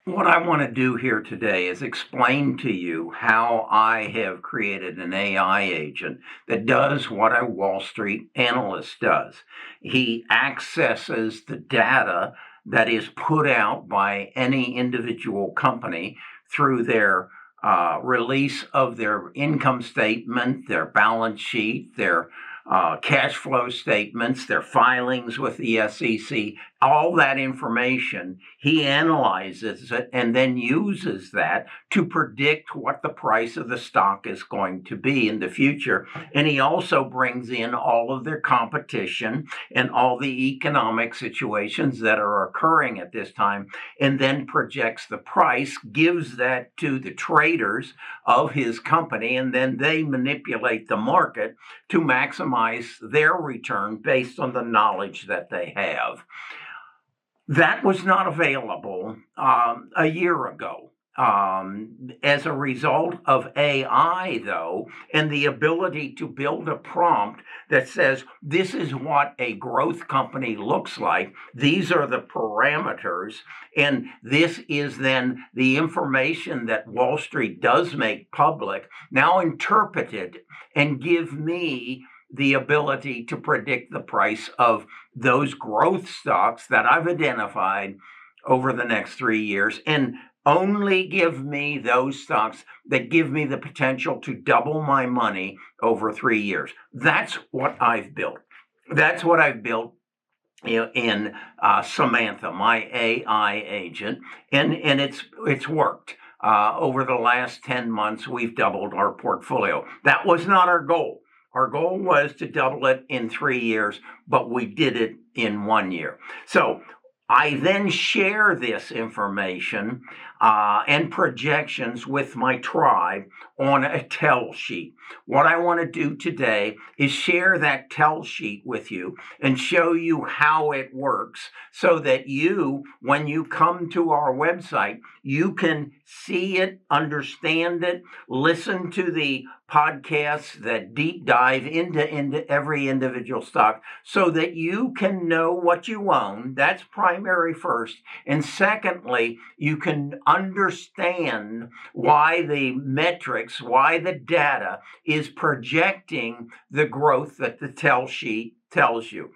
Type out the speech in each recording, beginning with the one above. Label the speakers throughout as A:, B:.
A: What I want to do here today is explain to you how I have created an AI agent that does what a Wall Street analyst does. He accesses the data that is put out by any individual company through their release of their income statement, their balance sheet, their cash flow statements, their filings with the SEC, all that information. He analyzes it and then uses that to predict what the price of the stock is going to be in the future. And he also brings in all of their competition and all the economic situations that are occurring at this time, and then projects the price, gives that to the traders of his company, and then they manipulate the market to maximize their return based on the knowledge that they have. That was not available a year ago. As a result of AI, though, and the ability to build a prompt that says, this is what a growth company looks like, these are the parameters, and this is then the information that Wall Street does make public, now interpreted and give me the ability to predict the price of those growth stocks that I've identified over the next 3 years, and only give me those stocks that give me the potential to double my money over 3 years. That's what I've built. That's what I've built in Samantha, my AI agent, and it's worked. Over the last 10 months, we've doubled our portfolio. That was not our goal. Our goal was to double it in 3 years, but we did it in 1 year. So I then share this information and projections with my tribe on a tell sheet. What I want to do today is share that tell sheet with you and show you how it works so that you, when you come to our website, you can see it, understand it, listen to the podcasts that deep dive into every individual stock so that you can know what you own. That's primary first. And secondly, you can understand why the metrics, why the data is projecting the growth that the tell sheet tells you.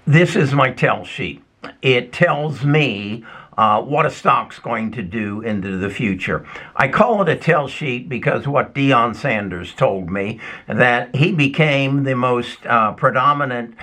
A: This is my tell sheet. It tells me what a stock's going to do into the future. I call it a tell sheet because what Deion Sanders told me, that he became the most predominant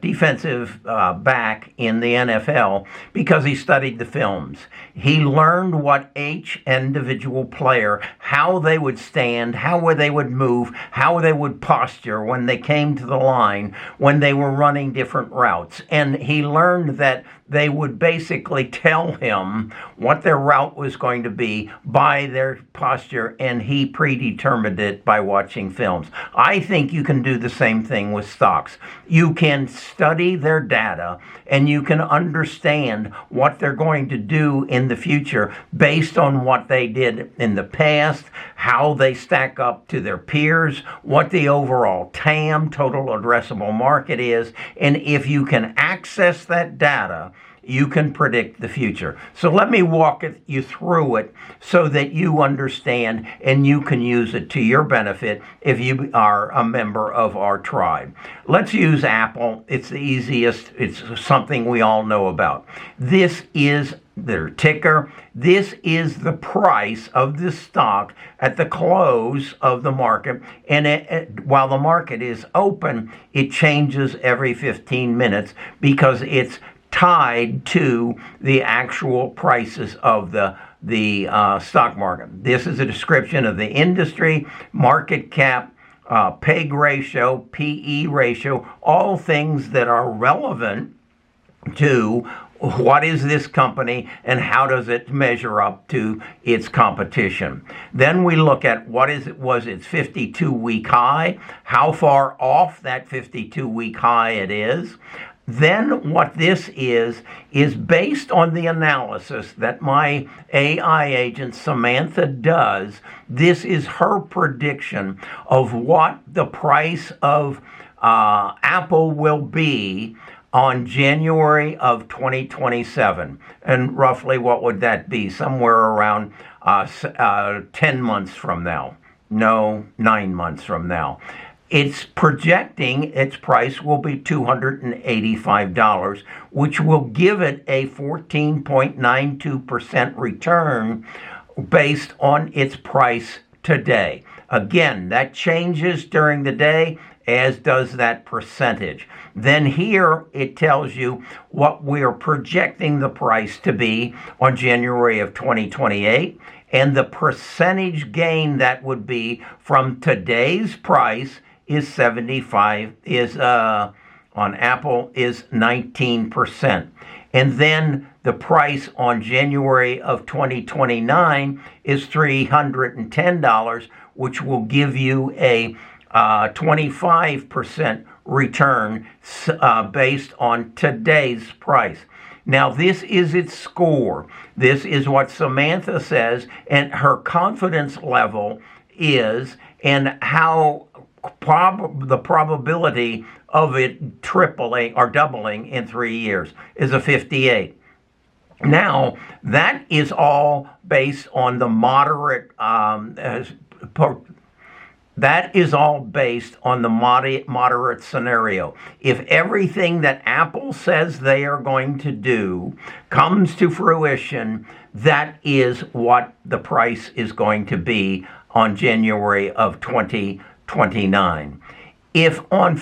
A: defensive back in the NFL because he studied the films. He learned what each individual player, how they would stand, how they would move, how they would posture when they came to the line, when they were running different routes. And he learned that they would basically tell him what their route was going to be by their posture, and he predetermined it by watching films. I think you can do the same thing with stocks. You can study their data, and you can understand what they're going to do in the future based on what they did in the past, how they stack up to their peers, what the overall TAM, total addressable market, is, and if you can access that data, you can predict the future. So let me walk you through it so that you understand and you can use it to your benefit if you are a member of our tribe. Let's use Apple. It's the easiest. It's something we all know about. This is their ticker. This is the price of this stock at the close of the market. And while the market is open, it changes every 15 minutes because it's tied to the actual prices of the stock market. This is a description of the industry, market cap, PEG ratio, PE ratio, all things that are relevant to what is this company and how does it measure up to its competition. Then we look at was its 52-week high, how far off that 52-week high it is. Then what this is based on the analysis that my AI agent Samantha does. This is her prediction of what the price of Apple will be on January of 2027. And roughly what would that be? Somewhere around 10 months from now. No, 9 months from now. It's projecting its price will be $285, which will give it a 14.92% return based on its price today. Again, that changes during the day, as does that percentage. Then here it tells you what we are projecting the price to be on January of 2028, and the percentage gain that would be from today's price is 75, on Apple is 19%. And then the price on January of 2029 is $310, which will give you a 25% return based on today's price. Now, this is its score. This is what Samantha says, and her confidence level is, and how the probability of it tripling or doubling in 3 years is a 58. Now, that is all based on the moderate moderate scenario. If everything that Apple says they are going to do comes to fruition, that is what the price is going to be on January of 2029. If in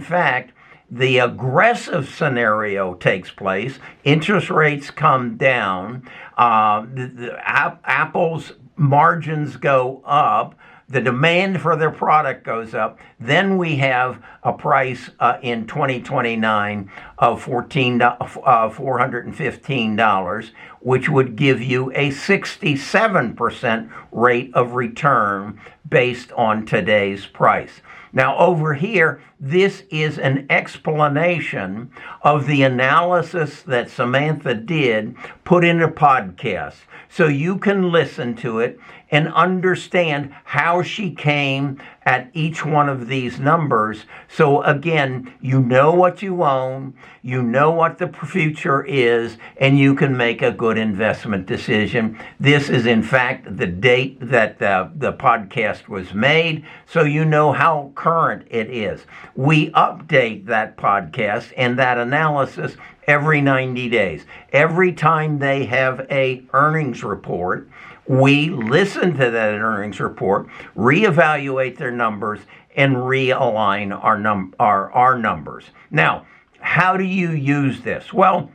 A: fact, the aggressive scenario takes place, interest rates come down, Apple's margins go up, the demand for their product goes up, then we have a price in 2029 of $415, which would give you a 67% rate of return based on today's price. Now, over here, this is an explanation of the analysis that Samantha did, put in a podcast. So you can listen to it and understand how she came at each one of these numbers. So again, you know what you own, you know what the future is, and you can make a good investment decision. This is, in fact, the date that the podcast was made, so you know how current it is. We update that podcast and that analysis every 90 days. Every time they have a earnings report, we listen to that earnings report, reevaluate their numbers, and realign our numbers. Now, how do you use this? Well,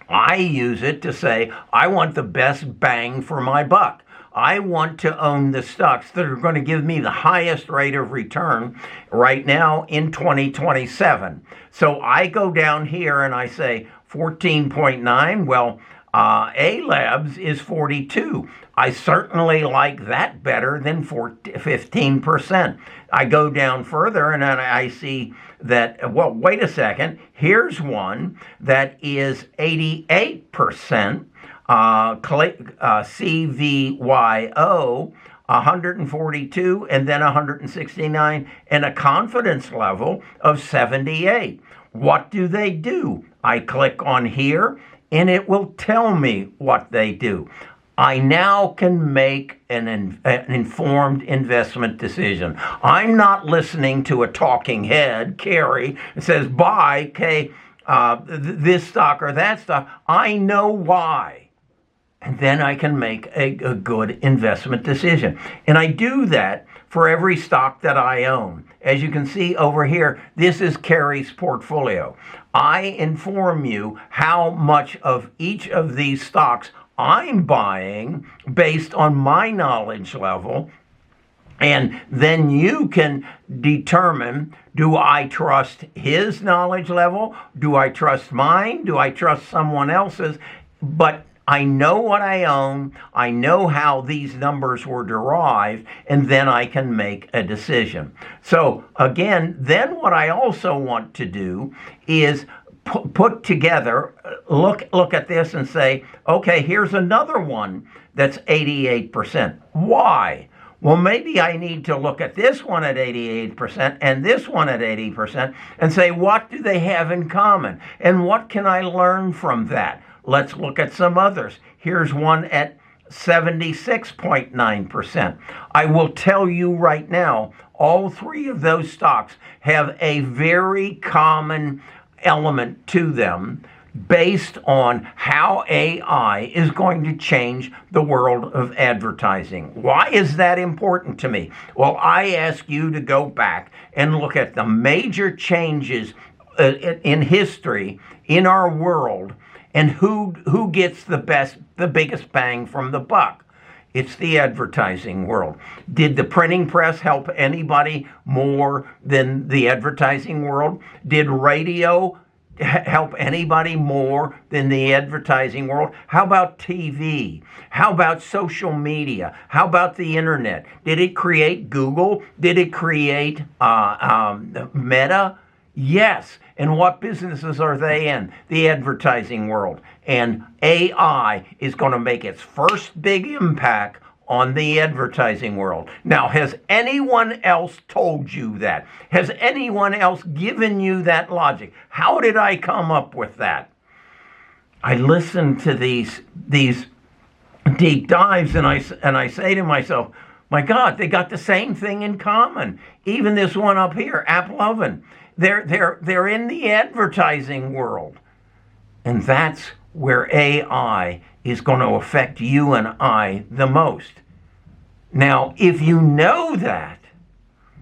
A: I use it to say, I want the best bang for my buck. I want to own the stocks that are going to give me the highest rate of return right now in 2027. So I go down here and I say 14.9. Well, A-Labs is 42. I certainly like that better than 15%. I go down further and then I see that, well, wait a second. Here's one that is 88%. CVYO, 142, and then 169, and a confidence level of 78. What do? I click on here, and it will tell me what they do. I now can make an informed investment decision. I'm not listening to a talking head, Kerry, that says, buy this stock or that stock. I know why. And then I can make a good investment decision. And I do that for every stock that I own. As you can see over here, this is Kerry's portfolio. I inform you how much of each of these stocks I'm buying based on my knowledge level. And then you can determine, do I trust his knowledge level? Do I trust mine? Do I trust someone else's? But I know what I own, I know how these numbers were derived, and then I can make a decision. So again, then what I also want to do is put together, look at this and say, okay, here's another one that's 88%. Why? Well, maybe I need to look at this one at 88% and this one at 80% and say, what do they have in common? And what can I learn from that? Let's look at some others. Here's one at 76.9%. I will tell you right now, all three of those stocks have a very common element to them based on how AI is going to change the world of advertising. Why is that important to me? Well, I ask you to go back and look at the major changes in history in our world and who gets the biggest bang from the buck. It's the advertising world. Did the printing press help anybody more than the advertising world? Did radio help anybody more than the advertising world? How about TV? How about social media? How about the internet? Did it create Google? Did it create Meta? Yes. And what businesses are they in? The advertising world. And AI is going to make its first big impact on the advertising world. Now, has anyone else told you that? Has anyone else given you that logic? How did I come up with that? I listen to these deep dives and I say to myself, my God, they got the same thing in common. Even this one up here, AppLovin. They're in the advertising world. And that's where AI is going to affect you and I the most. Now, if you know that,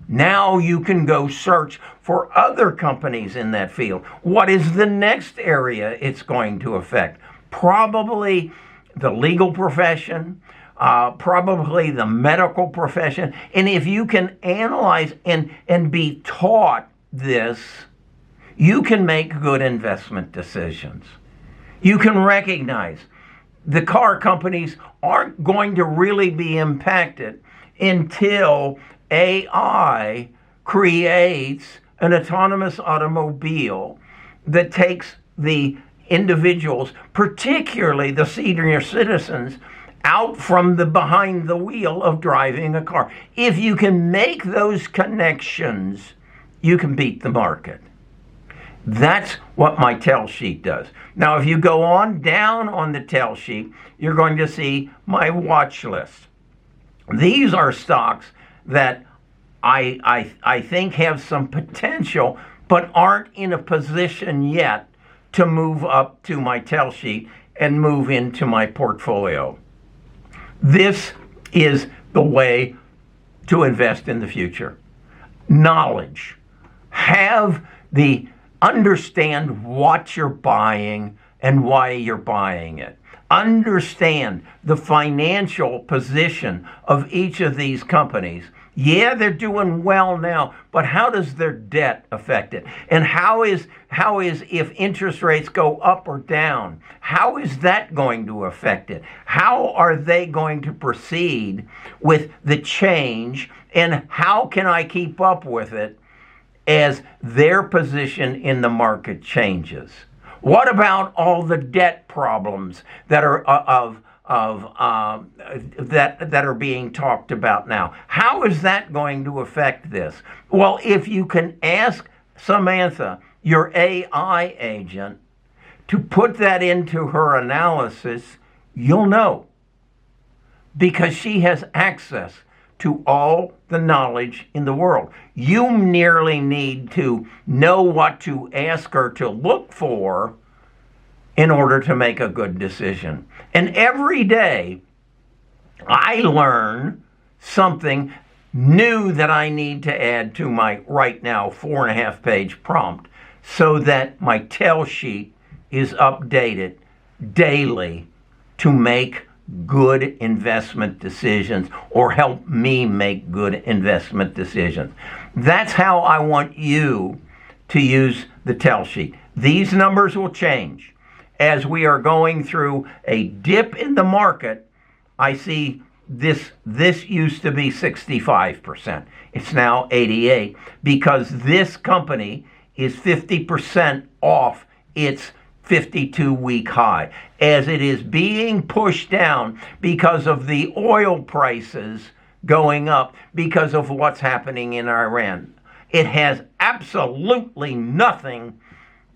A: now you can go search for other companies in that field. What is the next area it's going to affect? Probably the legal profession, probably the medical profession. And if you can analyze and be taught this, you can make good investment decisions. You can recognize the car companies aren't going to really be impacted until AI creates an autonomous automobile that takes the individuals, particularly the senior citizens, out from the behind the wheel of driving a car. If you can make those connections, you can beat the market. That's what my tell sheet does. Now, if you go on down on the tell sheet, you're going to see my watch list. These are stocks that I think have some potential, but aren't in a position yet to move up to my tell sheet and move into my portfolio. This is the way to invest in the future. Knowledge. Understand what you're buying and why you're buying it. Understand the financial position of each of these companies. Yeah, they're doing well now, but how does their debt affect it? And how is if interest rates go up or down, how is that going to affect it? How are they going to proceed with the change, and how can I keep up with it as their position in the market changes? What about all the debt problems that are that are being talked about now? How is that going to affect this? Well, if you can ask Samantha, your AI agent, to put that into her analysis, you'll know, because she has access to all the knowledge in the world. You merely need to know what to ask her to look for in order to make a good decision. And every day, I learn something new that I need to add to my right now 4.5-page prompt so that my tell sheet is updated daily to make good investment decisions, or help me make good investment decisions. That's how I want you to use the tell sheet. These numbers will change. As we are going through a dip in the market, I see this used to be 65%. It's now 88%, because this company is 50% off its 52-week high. As it is being pushed down because of the oil prices going up because of what's happening in Iran. It has absolutely nothing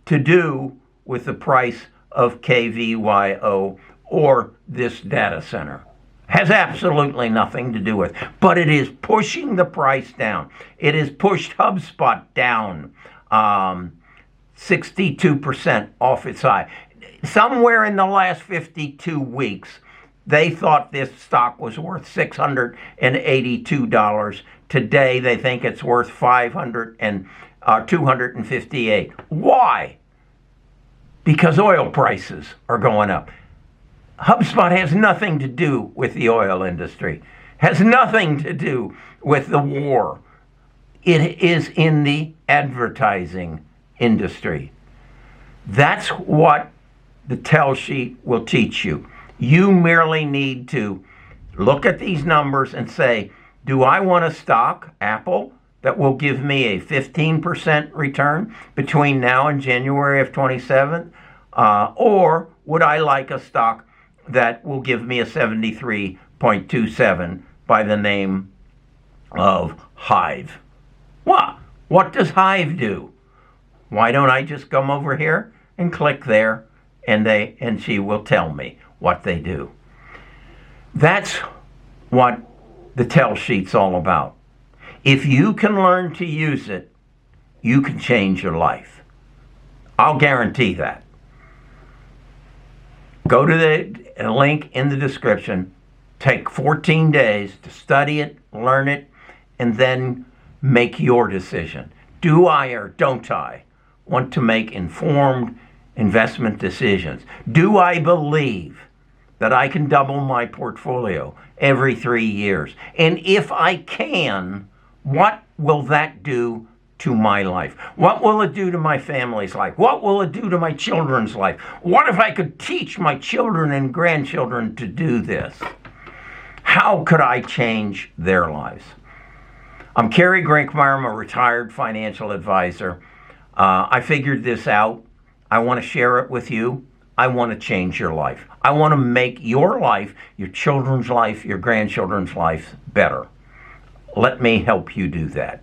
A: to do with the price of KVYO or this data center. Has absolutely nothing to do with it. But it is pushing the price down. It has pushed HubSpot down 62% off its high. Somewhere in the last 52 weeks, they thought this stock was worth $682. Today, they think it's worth $258. Why? Because oil prices are going up. HubSpot has nothing to do with the oil industry, has nothing to do with the war. It is in the advertising industry. That's what the tell sheet will teach you. You merely need to look at these numbers and say, do I want a stock, Apple, that will give me a 15% return between now and January of 27? Or would I like a stock that will give me a 73.27 by the name of Hive? What does Hive do? Why don't I just come over here and click there, and she will tell me what they do. That's what the tell sheet's all about. If you can learn to use it, you can change your life. I'll guarantee that. Go to the link in the description. Take 14 days to study it, learn it, and then make your decision. Do I or don't I want to make informed investment decisions? Do I believe that I can double my portfolio every 3 years? And if I can, what will that do to my life? What will it do to my family's life? What will it do to my children's life? What if I could teach my children and grandchildren to do this? How could I change their lives? I'm Kerry. I'm a retired financial advisor. I figured this out. I want to share it with you. I want to change your life. I want to make your life, your children's life, your grandchildren's life better. Let me help you do that.